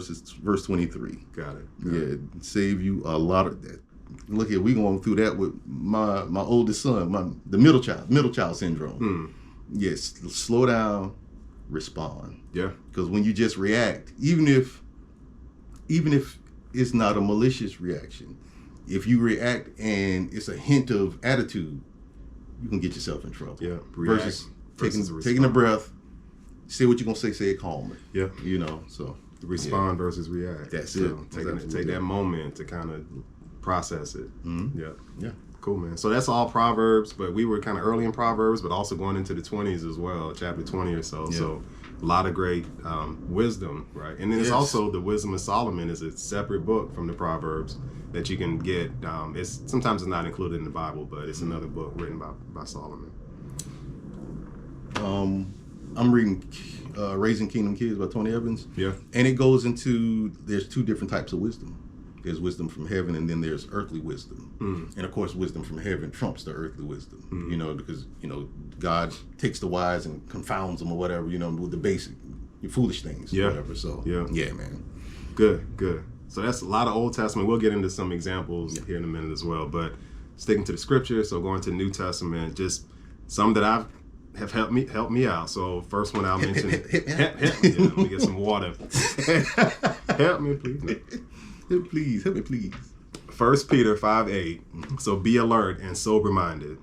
verse 23. Got it. Save you a lot of that. Look here, we going through that with my oldest son, the middle child syndrome. Yes, slow down, respond. Yeah. Because when you just react, even if it's not a malicious reaction, if you react and it's a hint of attitude, you can get yourself in trouble. Yeah. Versus taking a breath, say what you're gonna say it calmly. Yeah. You know, so respond versus react. That's so it. Take that moment to kind of process it. Mm-hmm. Yeah. Cool, man. So that's all Proverbs, but we were kind of early in Proverbs, but also going into the 20s as well, chapter 20 or so. Yeah. So a lot of great wisdom, right? And then it's also the Wisdom of Solomon is a separate book from the Proverbs that you can get. Sometimes it's not included in the Bible, but it's another book written by Solomon. I'm reading Raising Kingdom Kids by Tony Evans. Yeah. And it goes into, there's two different types of wisdom. There's wisdom from heaven, and then there's earthly wisdom. And of course, wisdom from heaven trumps the earthly wisdom, you know, because, you know, God takes the wise and confounds them or whatever, you know, with the basic, foolish things or whatever. So, yeah, man. Good. So that's a lot of Old Testament. We'll get into some examples here in a minute as well, but sticking to the scripture, so going to New Testament, just some that have helped me out. So first one I'll mention. Help me. Let me get some water. Help me, please. Help me, please. 1 Peter 5:8. So be alert and sober-minded.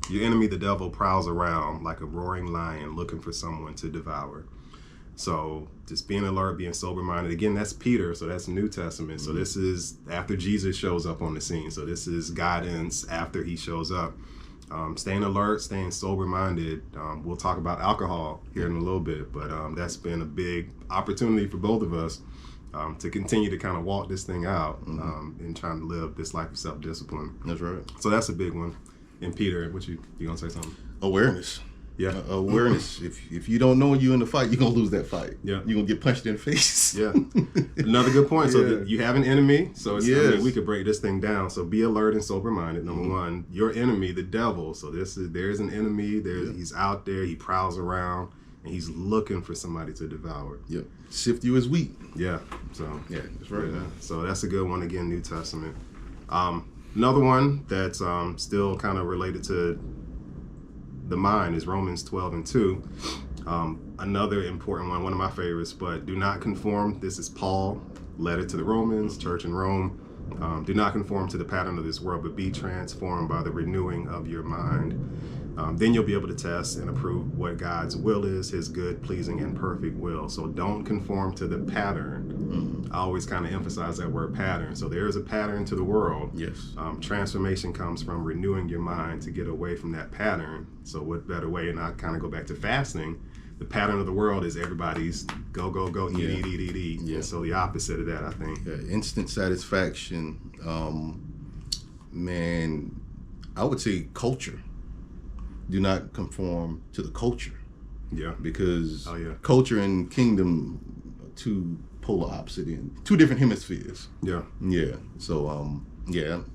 Your enemy, the devil, prowls around like a roaring lion looking for someone to devour. So just being alert, being sober-minded. Again, that's Peter, so that's New Testament. So this is after Jesus shows up on the scene. So this is guidance after he shows up. Staying alert, staying sober-minded. We'll talk about alcohol here in a little bit, but that's been a big opportunity for both of us. To continue to kind of walk this thing out and trying to live this life of self-discipline. That's right. So that's a big one. And Peter, what you gonna say something? Awareness. Yeah. Awareness. If you don't know you in the fight, you're gonna lose that fight. Yeah. You're gonna get punched in the face. Yeah. Another good point. So you have an enemy. So it's, I mean, we could break this thing down. So be alert and sober-minded. Number one, your enemy, the devil. So there's an enemy. He's out there. He prowls around. And he's looking for somebody to devour. Yep. Sift you as wheat. Yeah. So that's right. Yeah. So that's a good one. Again, New Testament. Another one that's still kind of related to the mind is Romans 12:2. Another important one of my favorites. But do not conform. This is Paul, letter to the Romans, church in Rome. Do not conform to the pattern of this world, but be transformed by the renewing of your mind. Then you'll be able to test and approve what God's will is, his good, pleasing, and perfect will. So don't conform to the pattern. I always kind of emphasize that word pattern. So there is a pattern to the world. Yes. Transformation comes from renewing your mind to get away from that pattern. So what better way? And I kind of go back to fasting. The pattern of the world is everybody's go, eat. Yeah. And so the opposite of that, I think. Yeah, instant satisfaction. Man, I would say culture. Do not conform to the culture. Yeah. Because culture and kingdom are two polar opposite ends, two different hemispheres. Yeah. Yeah. So, good.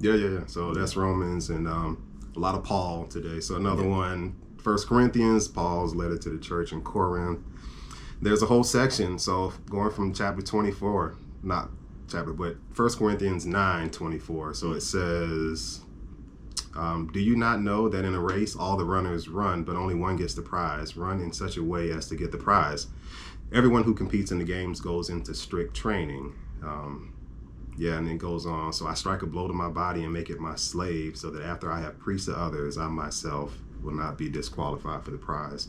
Yeah. So that's Romans and a lot of Paul today. So another one, 1 Corinthians, Paul's letter to the church in Corinth. There's a whole section. So going from chapter 24, not chapter, but 1 Corinthians 9:24. So it says, do you not know that in a race all the runners run, but only one gets the prize? Run in such a way as to get the prize. Everyone who competes in the games goes into strict training. And it goes on. So I strike a blow to my body and make it my slave, so that after I have preached to others, I myself will not be disqualified for the prize.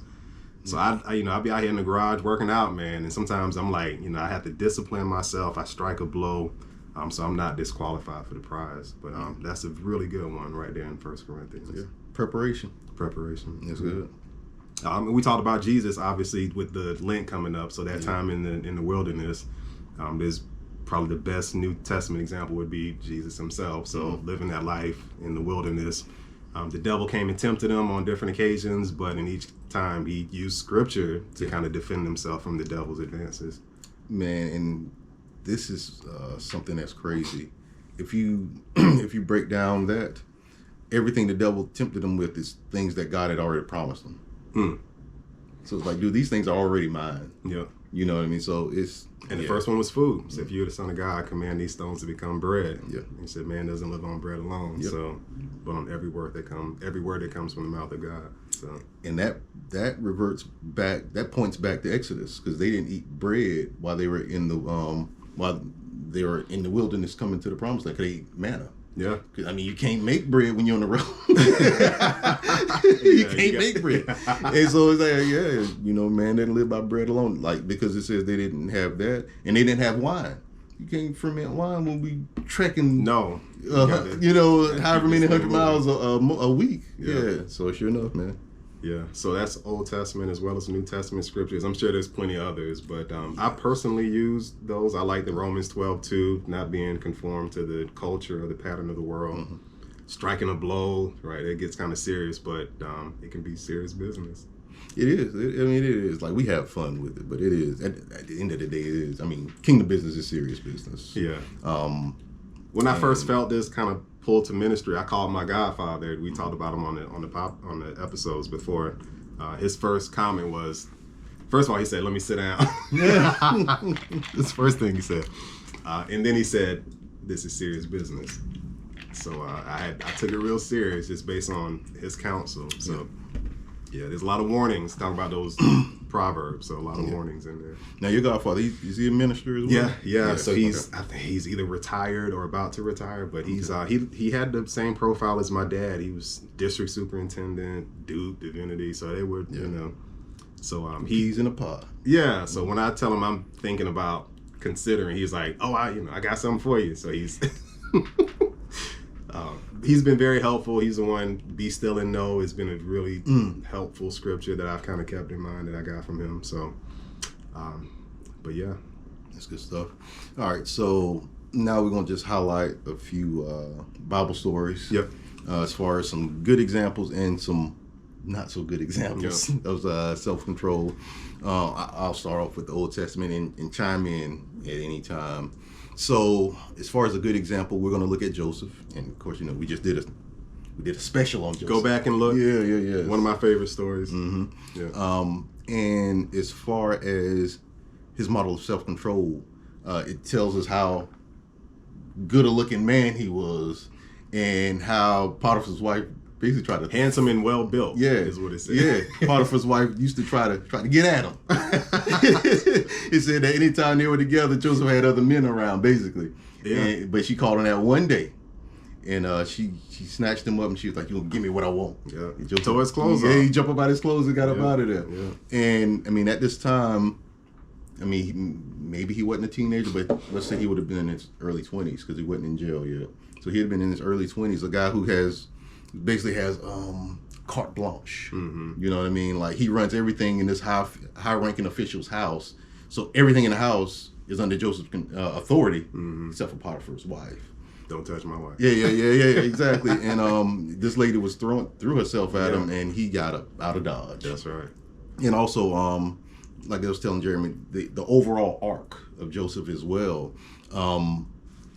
So I'll be out here in the garage working out, man, and sometimes I'm like, I have to discipline myself. I strike a blow. So I'm not disqualified for the prize. But that's a really good one right there in 1 Corinthians. Yeah. Preparation. That's good. We talked about Jesus, obviously, with the Lent coming up. So that time in the wilderness, there's probably the best New Testament example would be Jesus himself. So living that life in the wilderness. The devil came and tempted him on different occasions, but in each time he used scripture to kind of defend himself from the devil's advances. Man, and this is something that's crazy. If you break down that, everything the devil tempted him with is things that God had already promised him. So it's like, dude, these things are already mine. Yeah. You know what I mean? So it's... And the first one was food. So if you're the Son of God, command these stones to become bread. Yeah. He said, man doesn't live on bread alone. Yep. So, but on every word that comes from the mouth of God. So, and that reverts back. That points back to Exodus, because they didn't eat bread while they were in the wilderness coming to the promised land. 'Cause they ate manna. yeah. I mean, you can't make bread when you're on the road. You can't make bread. And so it's like, yeah, you know, man didn't live by bread alone. Like, because it says they didn't have that, and they didn't have wine. You can't ferment wine when we trekking. No. You know, however many 100 miles a week. Yeah. Yeah. So sure enough, man. Yeah, so that's Old Testament as well as New Testament scriptures. I'm sure there's plenty of others, but I personally use those. I like the Romans 12:2, not being conformed to the culture or the pattern of the world. Mm-hmm. Striking a blow, right? It gets kind of serious, but it can be serious business. It is. I mean, it is. Like, we have fun with it, but it is. At the end of the day, it is. I mean, kingdom business is serious business. Yeah. When I first felt this kind of pull to ministry, I called my godfather. We talked about him on the episodes before. His first comment was, first of all, he said, "Let me sit down." Yeah. That's the first thing he said. And then he said, "This is serious business." So I took it real serious just based on his counsel. So yeah, there's a lot of warnings talking about those proverbs. So a lot of warnings in there. Now, your godfather, is he a minister as well? Yeah. So I think he's either retired or about to retire, but he's he had the same profile as my dad. He was district superintendent, Duke, divinity. So they were, you know. So he's in a pod. Yeah. So when I tell him I'm thinking about considering, he's like, "Oh, I got something for you." So he's he's been very helpful. He's the one, be still and know, has been a really helpful scripture that I've kind of kept in mind that I got from him. So, but yeah. That's good stuff. All right, so now we're going to just highlight a few Bible stories. Yep. As far as some good examples and some not so good examples of self-control. I'll start off with the Old Testament and chime in at any time. So, as far as a good example, we're going to look at Joseph, and of course, you know, we did a special on Joseph. Go back and look. Yeah. One of my favorite stories. Mm-hmm. Yeah. And as far as his model of self-control, it tells us how good a looking man he was, and how Potiphar's wife basically tried to handsome and well built. Yeah, is what it said. Yeah, Potiphar's wife used to try to get at him. It said that anytime they were together, Joseph had other men around, basically. Yeah. But she called on that one day, and she snatched him up, and she was like, "You gonna give me what I want?" Yeah. Tore his clothes off. Yeah, he jumped up out his clothes and got up out of there. Yeah. And I mean, at this time, I mean, maybe he wasn't a teenager, but let's say he would have been in his early 20s because he wasn't in jail yet. So he had been in his early 20s. A guy who basically has carte blanche. Mm-hmm. You know what I mean? Like, he runs everything in this high-ranking official's house. So everything in the house is under Joseph's authority, except for Potiphar's wife. Don't touch my wife. Yeah, exactly. And this lady was threw herself at him, and he got out of Dodge. That's right. And also, like I was telling Jeremy, the overall arc of Joseph as well.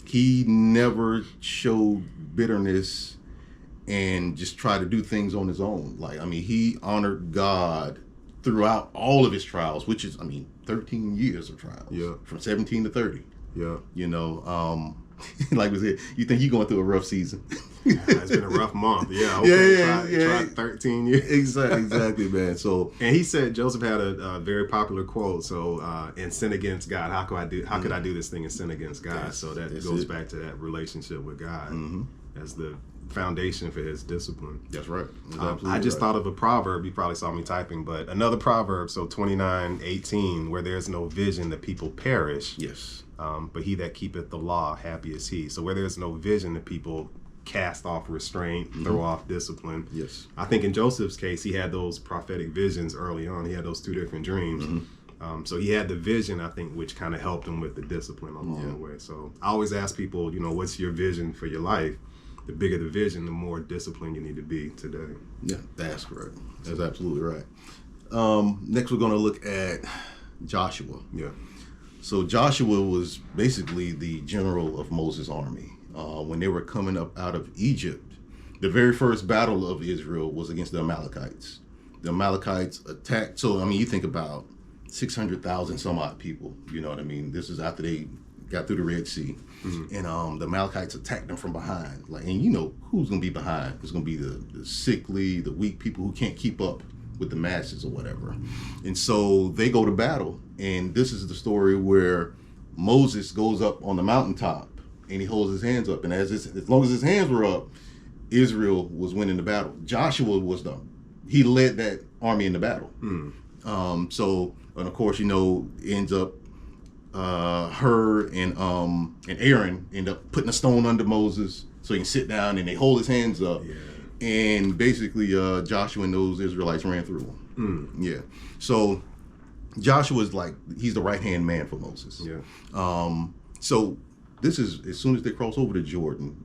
He never showed bitterness and just tried to do things on his own. Like, I mean, he honored God throughout all of his trials, which is, 13 years of trials. Yeah. From 17 to 30. Yeah. You know, like we said, you think you're going through a rough season. It's been a rough month. Yeah. Okay, tried 13 years. Exactly, man. So, and he said, Joseph had a very popular quote. So, and sin against God. How could I do this thing and sin against God? So that goes back to that relationship with God as the foundation for his discipline. That's right. I just thought of a proverb. You probably saw me typing, but another proverb. So 29:18, where there's no vision, the people perish. Yes. But he that keepeth the law, happy is he. So where there's no vision, the people cast off restraint, throw off discipline. Yes. I think in Joseph's case, he had those prophetic visions early on. He had those two different dreams. So he had the vision, I think, which kind of helped him with the discipline along the way. So I always ask people, what's your vision for your life? The bigger the vision, the more disciplined you need to be today. Yeah, that's correct. That's absolutely right. Next, we're going to look at Joshua. Yeah. So Joshua was basically the general of Moses' army. When they were coming up out of Egypt, the very first battle of Israel was against the Amalekites. The Amalekites attacked. So, you think about 600,000 some odd people. You know what I mean? This is after they got through the Red Sea. And the Amalekites attacked them from behind. Like, and you know who's going to be behind? It's going to be the sickly, the weak people who can't keep up with the masses or whatever. And so they go to battle. And this is the story where Moses goes up on the mountaintop and he holds his hands up. And as long as his hands were up, Israel was winning the battle. Joshua he led that army in the battle. So, and of course, you know, ends up her and Aaron end up putting a stone under Moses so he can sit down, and they hold his hands up. And basically Joshua and those Israelites ran through him. So Joshua's like, he's the right-hand man for Moses. So this is, as soon as they cross over to Jordan,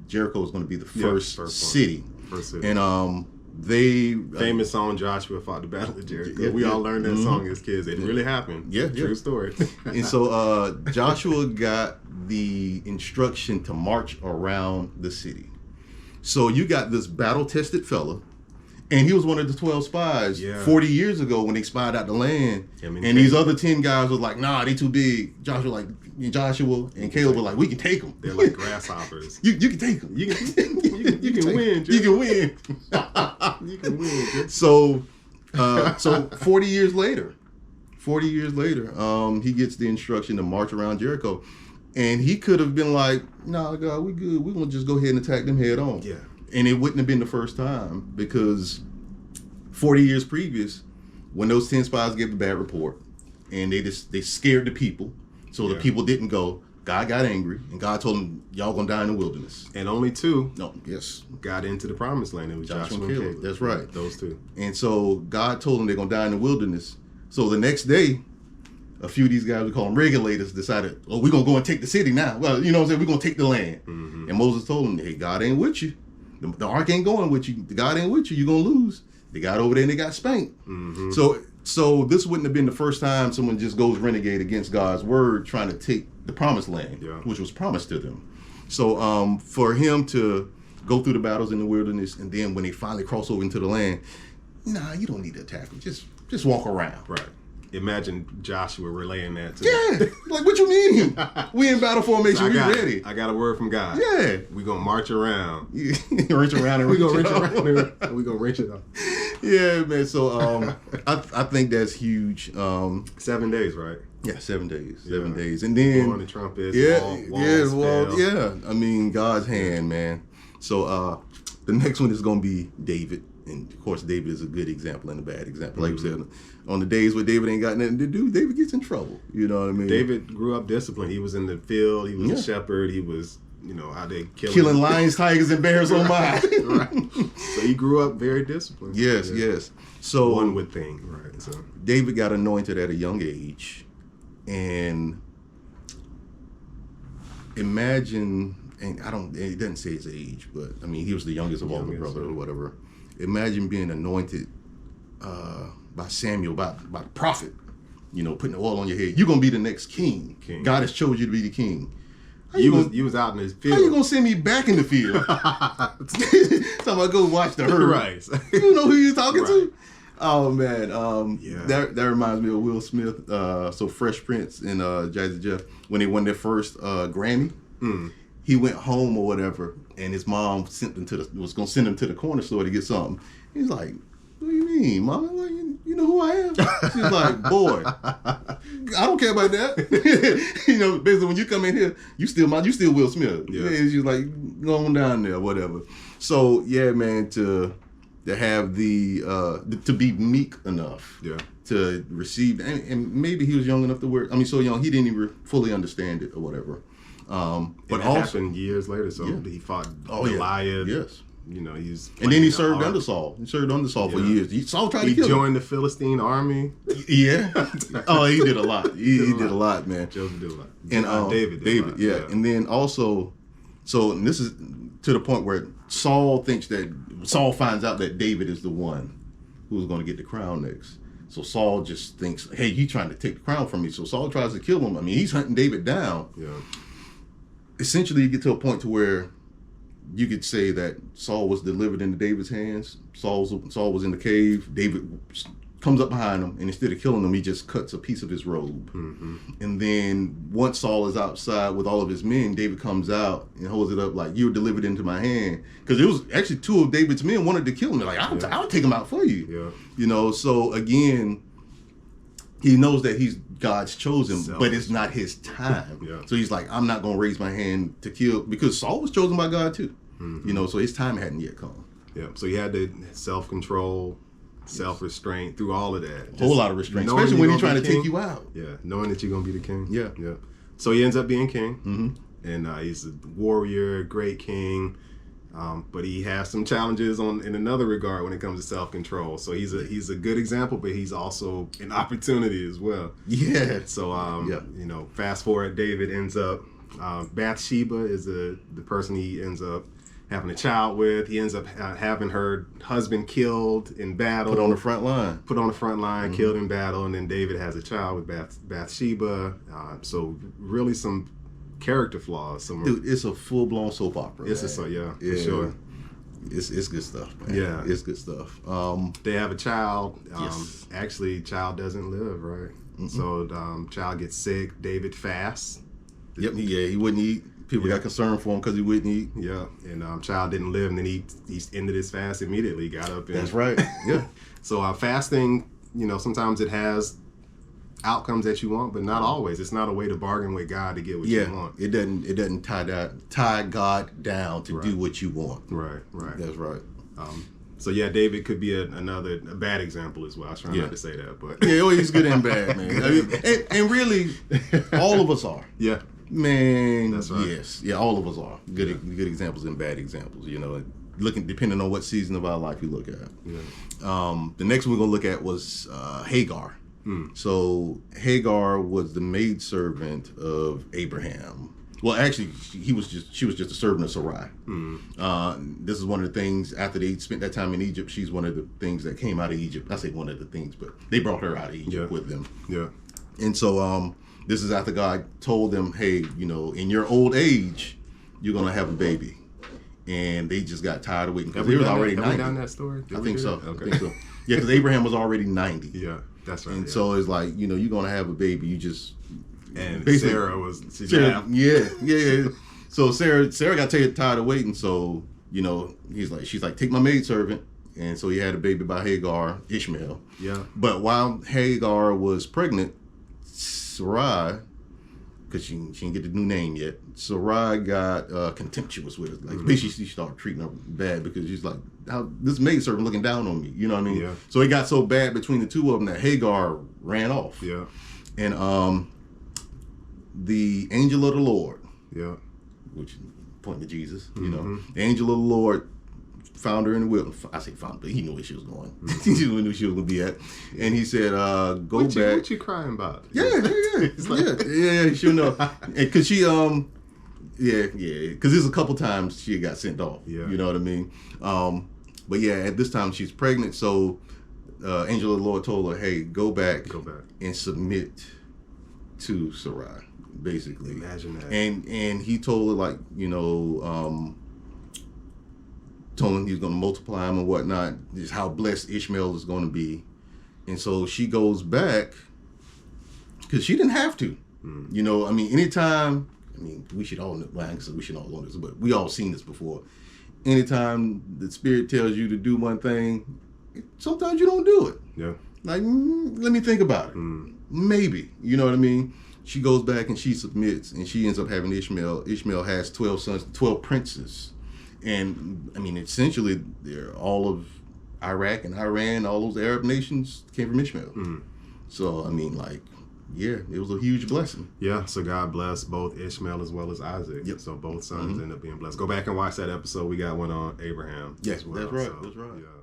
Jericho is going to be the first city. And they famous song, Joshua fought the battle of Jericho. We all learned that song as kids. It really happened. True story. And so Joshua got the instruction to march around the city. So you got this battle-tested fella, and he was one of the 12 spies 40 years ago when they spied out the land. And these other 10 guys was like, nah, they too big. Joshua and Caleb were like, we can take them. They're like grasshoppers. You can take them. You can win. You can win. You can win. So 40 years later, he gets the instruction to march around Jericho. And he could have been like, nah, God, we good. We're going to just go ahead and attack them head on. And it wouldn't have been the first time, because 40 years previous, when those 10 spies gave a bad report and they scared the people, so the people didn't go, God got angry, and God told them, y'all gonna die in the wilderness. And only two got into the promised land. It was Joshua and Caleb. That's right. Those two. And so God told them they're gonna die in the wilderness. So the next day, a few of these guys, we call them regulators, decided, oh, we're gonna go and take the city now. Well, you know what I'm saying? We're gonna take the land. And Moses told them, hey, God ain't with you. The ark ain't going with you. The God ain't with you. You're going to lose. They got over there and they got spanked. So this wouldn't have been the first time someone just goes renegade against God's word trying to take the promised land, which was promised to them. So for him to go through the battles in the wilderness, and then when they finally cross over into the land, nah, you don't need to attack them. Just walk around. Right. Imagine Joshua relaying that to like, what you mean? We in battle formation, we ready. I got a word from God. We gonna march around. Wrench around and we gonna wrench around and we gonna wrench it up. Yeah, man. So I think that's huge. 7 days, right? Yeah, 7 days. 7 days. And then blowing the trumpets, I mean, God's hand, man. So the next one is gonna be David. And of course, David is a good example and a bad example. Like you said, on the days where David ain't got nothing to do, David gets in trouble. You know what I mean? David grew up disciplined. He was in the field. He was a shepherd. He was, out there killing lions, tigers, and bears on mine. Right. So he grew up very disciplined. Yes. So one would think, right? So David got anointed at a young age, and imagine, and it doesn't say his age, but I mean, he was the youngest of all the brothers or whatever. Imagine being anointed by Samuel, by the prophet, putting the oil on your head. You're going to be the next king. God has chosen you to be the king. You was out in his field. How you going to send me back in the field? Talking about go watch the herd. Right. You know who you're talking to? Oh, man. That reminds me of Will Smith. So Fresh Prince and Jazzy Jeff, when they won their first Grammy, he went home or whatever, and his mom was going to send him to the corner store to get something. He's like, what do you mean, Mama? Like, you know who I am? She's like, boy, I don't care about that. Basically, when you come in here, you still Will Smith. Yeah. She's like, go on down there, whatever. So yeah, man, to have to be meek enough to receive, and maybe he was young enough to wear. I mean, so young he didn't even fully understand it or whatever. But it also happened years later. So he fought Goliath. Yes. He's and then he served under Saul. He served under Saul for years. Saul tried to kill him. He joined the Philistine army. Yeah. Oh, he did a lot. He did a lot, man. Joseph did a lot. And David did a lot. Yeah. And then also, and this is to the point where Saul finds out that David is the one who's going to get the crown next. So Saul just thinks, hey, you trying to take the crown from me. So Saul tries to kill him. I mean, he's hunting David down. Yeah. Essentially, you get to a point to where you could say that Saul was delivered into David's hands. Saul was in the cave. David comes up behind him, and instead of killing him, he just cuts a piece of his robe. And then once Saul is outside with all of his men, David comes out and holds it up like, "You were delivered into my hand." Because it was actually two of David's men wanted to kill him. They're like, I'll take him out for you. Yeah. You know, so again, he knows that he's God's chosen, but it's not his time. So he's like, I'm not going to raise my hand to kill, because Saul was chosen by God too. You know, so his time hadn't yet come. Yeah. So he had the self-control, self-restraint through all of that. A whole lot of restraint, especially when he's trying to take you out. Yeah, knowing that you're going to be the king. Yeah. Yeah. So he ends up being king, and he's a warrior, great king, but he has some challenges in another regard when it comes to self-control. So he's a good example, but he's also an opportunity as well. Yeah. So, you know, fast forward, David ends up, Bathsheba is the person he ends up having a child with. He ends up having her husband killed in battle. Put on the front line. Killed in battle, and then David has a child with Bathsheba. So really some character flaws. Dude, it's a full-blown soap opera. For sure. It's good stuff, man. Yeah. It's good stuff. They have a child. Yes. Actually, child doesn't live, right? So child gets sick. David fasts. Yep. He wouldn't eat. People got concerned for him because he wouldn't eat. Yeah, and child didn't live, and then he ended his fast immediately. Got up. And, that's right. Yeah. So fasting, you know, sometimes it has outcomes that you want, but not always. It's not a way to bargain with God to get what you want. It doesn't tie God down to do what you want. Right. That's right. So yeah, David could be another bad example as well. I was trying not to say that, but he's good and bad, man. I mean, and really, all of us are. Yeah. Man, that's right. Yes, yeah, all of us are good examples and bad examples. You know, depending on what season of our life you look at. Yeah. The next one we're gonna look at was Hagar. So Hagar was the maidservant of Abraham. Well, actually, she was just a servant of Sarai. This is one of the things, after they spent that time in Egypt, she's one of the things that came out of Egypt. I say one of the things, but they brought her out of Egypt with them. Yeah. And so this is after God told them, hey, you know, in your old age, you're going to have a baby. And they just got tired of waiting because they was already 90. Have we done that story? I think so. Okay. I think so. Yeah, because Abraham was already 90. Yeah, that's right. And so it's like, you know, you're going to have a baby. You just... And Sarah was... Yeah. So Sarah got tired of waiting. So, you know, she's like, take my maidservant. And so he had a baby by Hagar, Ishmael. Yeah. But while Hagar was pregnant, Sarai, because she didn't get the new name yet, Sarai got contemptuous with her. Like basically, she started treating her bad because she's like, "How this maidservant looking down on me?" You know what I mean? Yeah. So it got so bad between the two of them that Hagar ran off. Yeah. And the angel of the Lord, which pointing to Jesus, you know, the angel of the Lord found her in the wilderness. I say found, but he knew where she was going. He knew she was going to be at. And he said, go back. What you crying about? Yeah. You should know. Because she, because there's a couple times she got sent off. Yeah. You know what I mean? But yeah, at this time she's pregnant. So angel of the Lord told her, hey, go back and submit to Sarai, basically. Imagine that. And he told her, like, you know, told him he's going to multiply him and whatnot, just how blessed Ishmael is going to be. And so she goes back because she didn't have to. You know, I mean, anytime, we should all know, well, I guess we should all know this, but we all seen this before. Anytime the Spirit tells you to do one thing, sometimes you don't do it. Yeah. Like, let me think about it. Maybe. You know what I mean? She goes back and she submits, and she ends up having Ishmael. Ishmael has 12 sons, 12 princes. And, I mean, essentially, they're all of Iraq and Iran, all those Arab nations came from Ishmael. So, I mean, like, yeah, it was a huge blessing. Yeah, so God blessed both Ishmael as well as Isaac. Yep. So both sons end up being blessed. Go back and watch that episode. We got one on Abraham. Yes, as well. that's right. That's right. Yeah.